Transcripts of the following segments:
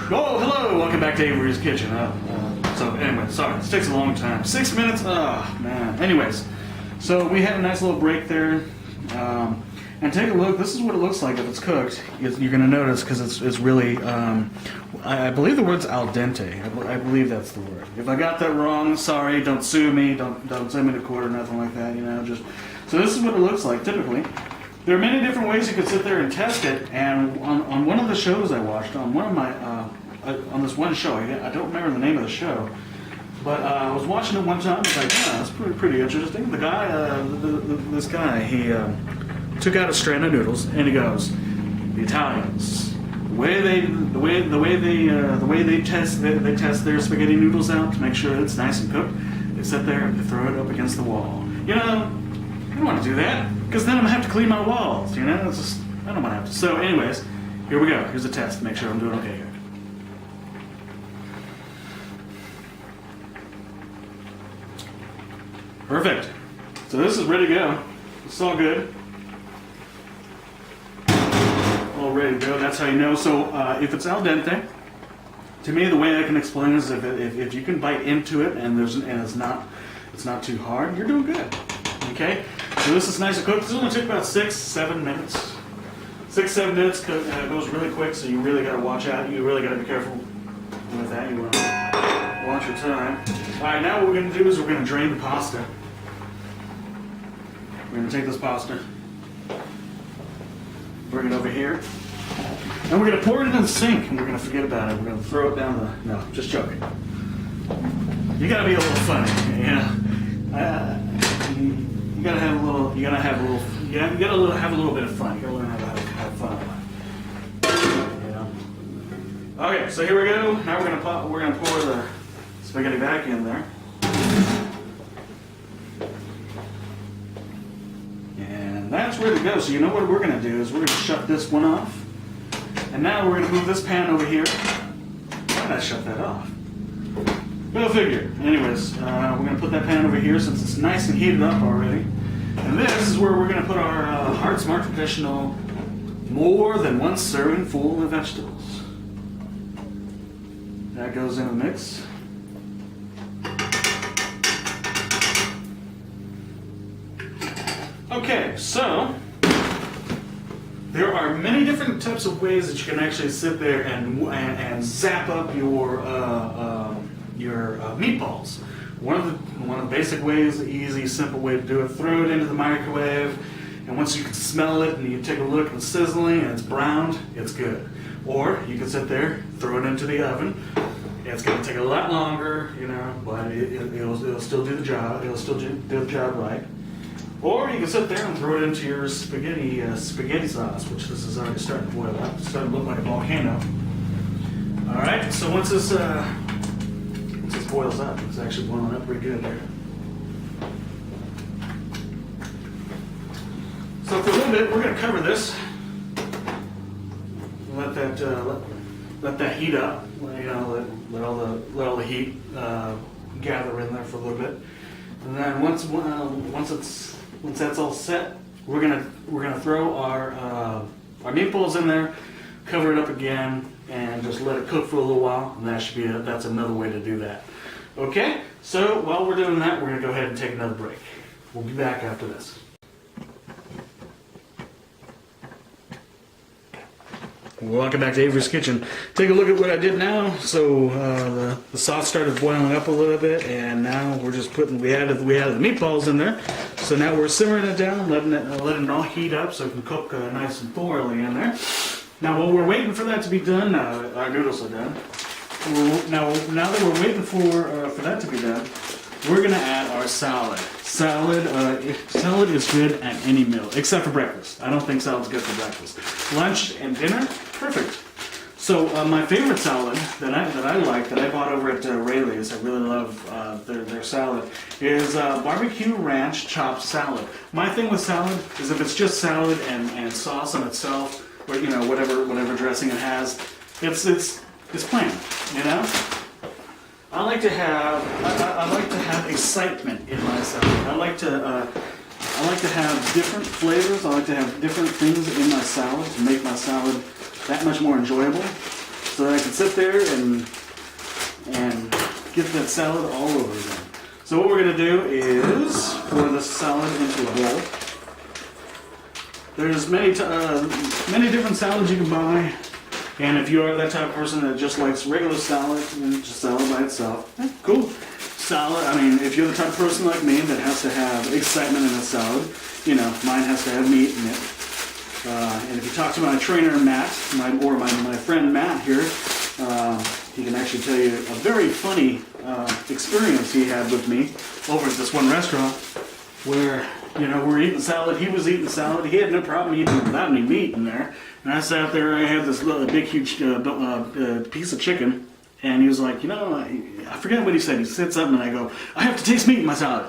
Oh, hello! Welcome back to Averys Kitchen. So anyway, sorry, this takes a long time. 6 minutes? Oh, man. Anyways, so we had a nice little break there. And take a look. This is what it looks like if it's cooked. You're going to notice because it's really, I believe the word's al dente. I believe that's the word. If I got that wrong, sorry. Don't sue me. Don't send me to court or nothing like that. You know, just so this is what it looks like typically. There are many different ways you could sit there and test it. And on one of the shows I watched, on one of my on this one show, I don't remember the name of the show, but I was watching it one time. I was like, yeah, that's pretty interesting. The guy, this guy, he took out a strand of noodles and he goes, the Italians, the way they test their spaghetti noodles out to make sure it's nice and cooked, they sit there and they throw it up against the wall. You know, I don't want to do that because then I'm gonna have to clean my walls. You know, it's just I don't want to have to. So, anyways, here we go. Here's a test to make sure I'm doing okay here. Perfect. So this is ready to go. It's all good. All ready to go. That's how you know. So if it's al dente, to me the way I can explain it is if you can bite into it and it's not too hard, you're doing good. Okay. So this is nice and cooked. This only took about 6-7 minutes. 6-7 minutes goes really quick. So you really got to watch out. You really got to be careful with that. You want to watch your time. All right. Now what we're going to do is we're going to drain the pasta. We're going to take this pasta, bring it over here, and we're going to pour it into the sink, and we're going to forget about it. We're going to throw it down the... No, just joking. You got to be a little funny, you know. You got to have a little... You got to have a little... You got to have a little bit of fun. You got to learn how to have fun. You know. Okay, so here we go. Now we're going to pour the spaghetti back in there. And that's ready to go. So you know what we're going to do is we're going to shut this one off. And now we're going to move this pan over here. Why did I shut that off? Go figure. Anyways, we're going to put that pan over here since it's nice and heated up already. And this is where we're going to put our Heart Smart Traditional more than one serving full of vegetables. That goes in the mix. Okay, so there are many different types of ways that you can actually sit there and zap up your meatballs. One of the basic ways, the easy, simple way to do it: throw it into the microwave, and once you can smell it and you take a look and it's sizzling and it's browned, it's good. Or you can sit there, throw it into the oven. It's going to take a lot longer, you know, but it'll still do the job. It'll still do the job right. Or you can sit there and throw it into your spaghetti sauce, which this is already starting to boil up. It's starting to look like a volcano. All right, so once this boils up, it's actually boiling up pretty good there. So for a little bit, we're going to cover this. Let that heat up. You know, let all the heat gather in there for a little bit, and then once that's all set, we're gonna throw our meatballs in there, cover it up again, and just let it cook for a little while. And that's another way to do that. Okay, so while we're doing that, we're gonna go ahead and take another break. We'll be back after this. Welcome back to Averys Kitchen. Take a look at what I did now. So the sauce started boiling up a little bit, and now we're just we added the meatballs in there. So now we're simmering it down, letting it all heat up so it can cook nice and thoroughly in there. Now while we're waiting for that to be done, our noodles are done. Now that we're waiting for that to be done, we're gonna add our salad. Salad is good at any meal, except for breakfast. I don't think salad's good for breakfast. Lunch and dinner, perfect. So my favorite salad that I like, that I bought over at Rayleigh's, I really love their salad, is barbecue ranch chopped salad. My thing with salad is if it's just salad and sauce on itself, or you know whatever dressing it has, it's plain, you know. I like to have excitement in my salad. I like to have different flavors. I like to have different things in my salad to make my salad that much more enjoyable. so that I can sit there and get that salad all over again. So what we're going to do is pour this salad into a bowl. There's many different salads you can buy, and if you are that type of person that just likes regular salad, just salad by itself, cool. Salad, I mean, if you're the type of person like me that has to have excitement in a salad, you know, mine has to have meat in it. And if you talk to my trainer Matt, or my friend Matt here, he can actually tell you a very funny experience he had with me over at this one restaurant where, you know, we're eating salad, he was eating salad, he had no problem eating without any meat in there. And I sat there, I had this big, huge piece of chicken, and he was like, you know, I forget what he said. He said something, and I go, I have to taste meat in my salad.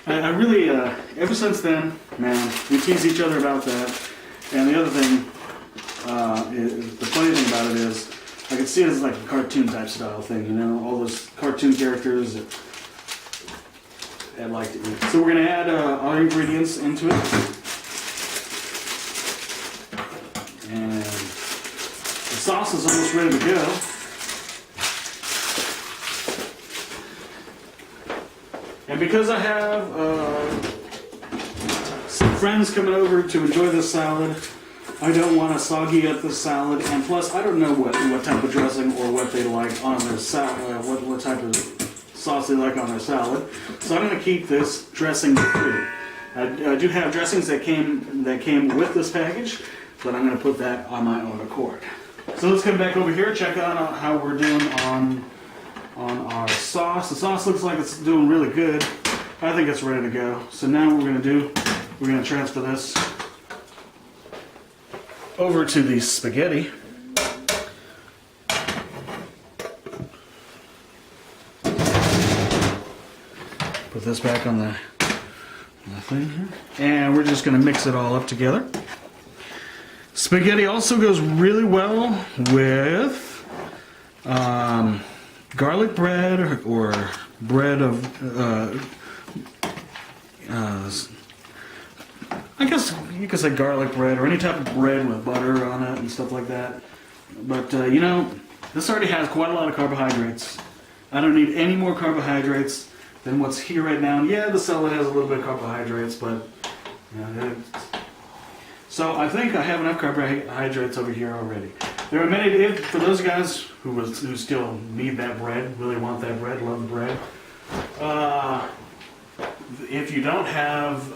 I really, ever since then, man, we tease each other about that. And the other thing, the funny thing about it is, I can see it as like a cartoon type style thing, you know, all those cartoon characters that I like to eat. So we're going to add our ingredients into it. And the sauce is almost ready to go. And because I have some friends coming over to enjoy this salad, I don't want to soggy up the salad, and plus I don't know what type of dressing or what they like on their salad, what type of sauce they like on their salad. So I'm going to keep this dressing free. I do have dressings that came with this package, but I'm going to put that on my own accord. So let's come back over here, check out how we're doing on our sauce. The sauce looks like it's doing really good. I think it's ready to go. So now what we're going to do, we're going to transfer this over to the spaghetti. Put this back on the thing here. And we're just going to mix it all up together. Spaghetti also goes really well with garlic bread or bread of, I guess you could say garlic bread or any type of bread with butter on it and stuff like that. But, you know, this already has quite a lot of carbohydrates. I don't need any more carbohydrates than what's here right now. Yeah, the salad has a little bit of carbohydrates, but, you know, so I think I have enough carbohydrates over here already. There are many, for those guys who still need that bread, really want that bread, love the bread. If you don't have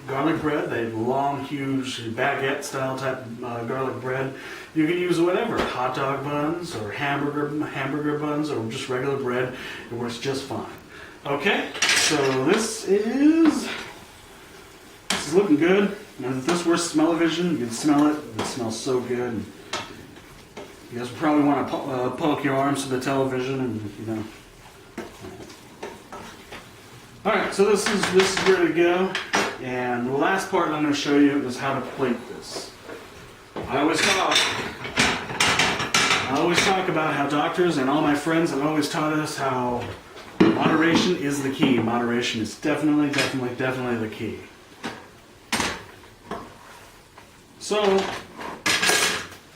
garlic bread, they long, huge baguette style type garlic bread, you can use whatever, hot dog buns or hamburger buns or just regular bread. It works just fine. Okay, so this is looking good. And if this were smell-o-vision, you can smell it. It smells so good. You guys probably want to poke your arms to the television, and you know. All right, so this is ready to go. And the last part I'm going to show you is how to plate this. I always talk about how doctors and all my friends have always taught us how moderation is the key. Moderation is definitely the key. So,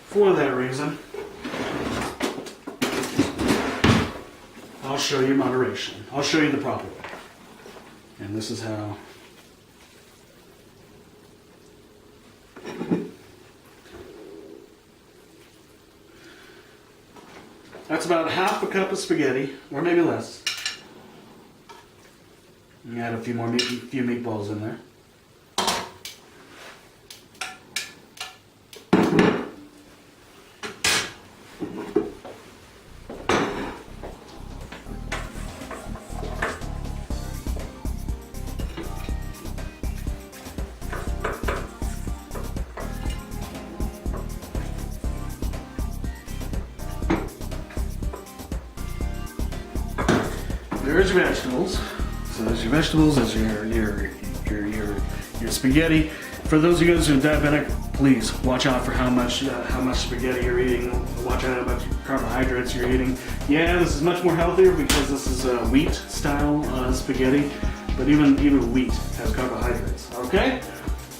for that reason, I'll show you moderation. I'll show you the proper way. And this is how. That's about half a cup of spaghetti, or maybe less. You add a few meatballs in there. There's your vegetables. So there's your vegetables, there's your spaghetti. For those of you guys who are diabetic, please watch out for how much spaghetti you're eating. Watch out how much carbohydrates you're eating. Yeah, this is much more healthier because this is wheat style spaghetti, but even wheat has carbohydrates. Okay,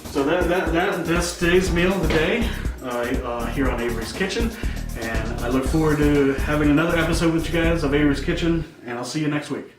so that's today's meal of the day. here on Averys Kitchen. And I look forward to having another episode with you guys of Averys Kitchen, and I'll see you next week.